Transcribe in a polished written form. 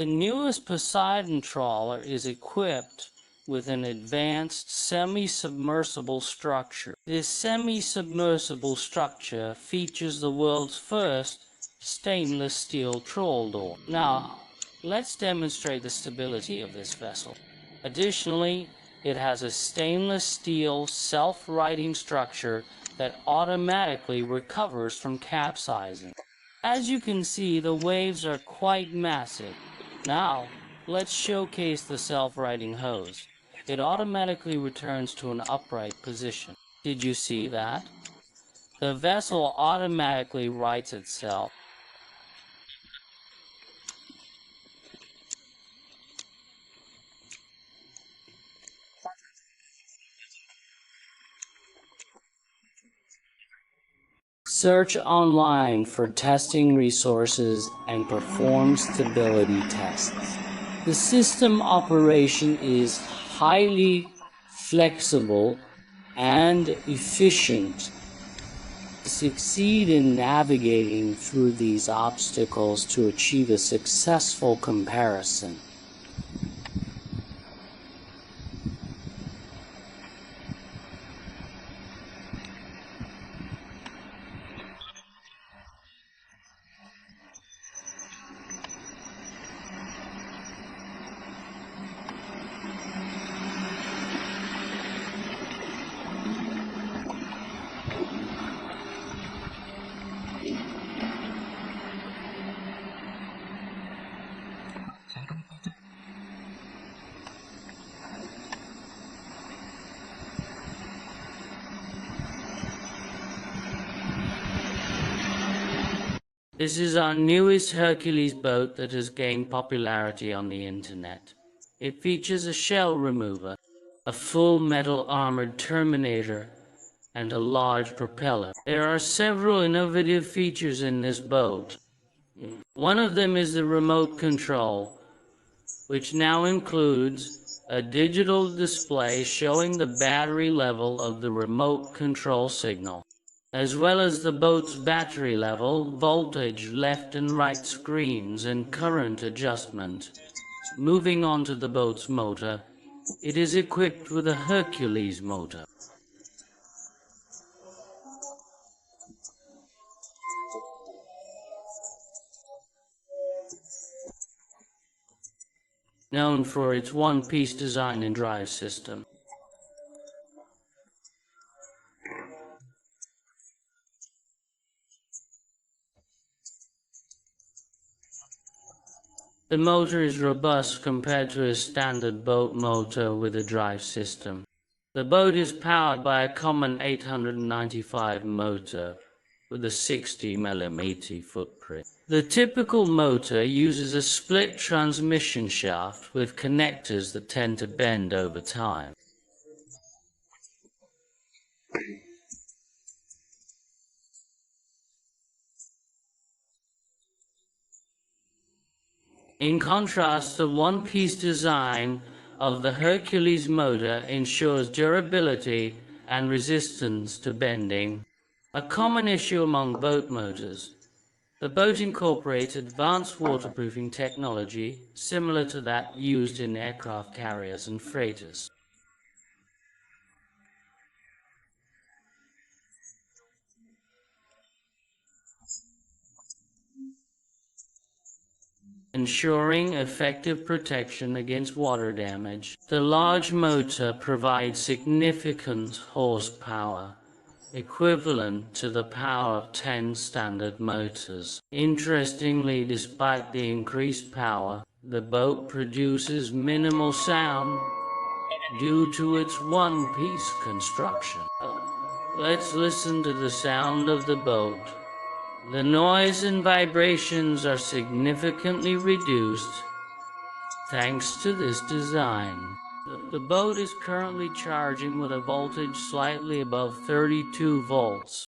The newest Poseidon trawler is equipped with an advanced semi-submersible structure. This semi-submersible structure features the world's first stainless steel trawl door. Now, let's demonstrate the stability of this vessel. Additionally, it has a stainless steel self-righting structure that automatically recovers from capsizing. As you can see, the waves are quite massive. Now, let's showcase the self-righting hose. It automatically returns to an upright position. Did you see that? The vessel automatically rights itself. Search online for testing resources and perform stability tests. The system operation is highly flexible and efficient. Succeed in navigating through these obstacles to achieve a successful comparison. This is our newest Hercules boat that has gained popularity on the internet. It features a shell remover, a full metal armored terminator, and a large propeller. There are several innovative features in this boat. One of them is the remote control, which now includes a digital display showing the battery level of the remote control signal, as well as the boat's battery level, voltage, left and right screens, and current adjustment. Moving on to the boat's motor, it is equipped with a Hercules motor. Known for its one-piece design and drive system. The motor is robust compared to a standard boat motor with a drive system. The boat is powered by a common 895 motor with a 60 mm footprint. The typical motor uses a split transmission shaft with connectors that tend to bend over time. In contrast, the one-piece design of the Hercules motor ensures durability and resistance to bending, a common issue among boat motors. The boat incorporates advanced waterproofing technology similar to that used in aircraft carriers and freighters. Ensuring effective protection against water damage. The large motor provides significant horsepower, equivalent to the power of 10 standard motors. Interestingly, despite the increased power, the boat produces minimal sound due to its one-piece construction. Let's listen to the sound of the boat. The noise and vibrations are significantly reduced thanks to this design. The boat is currently charging with a voltage slightly above 32 volts.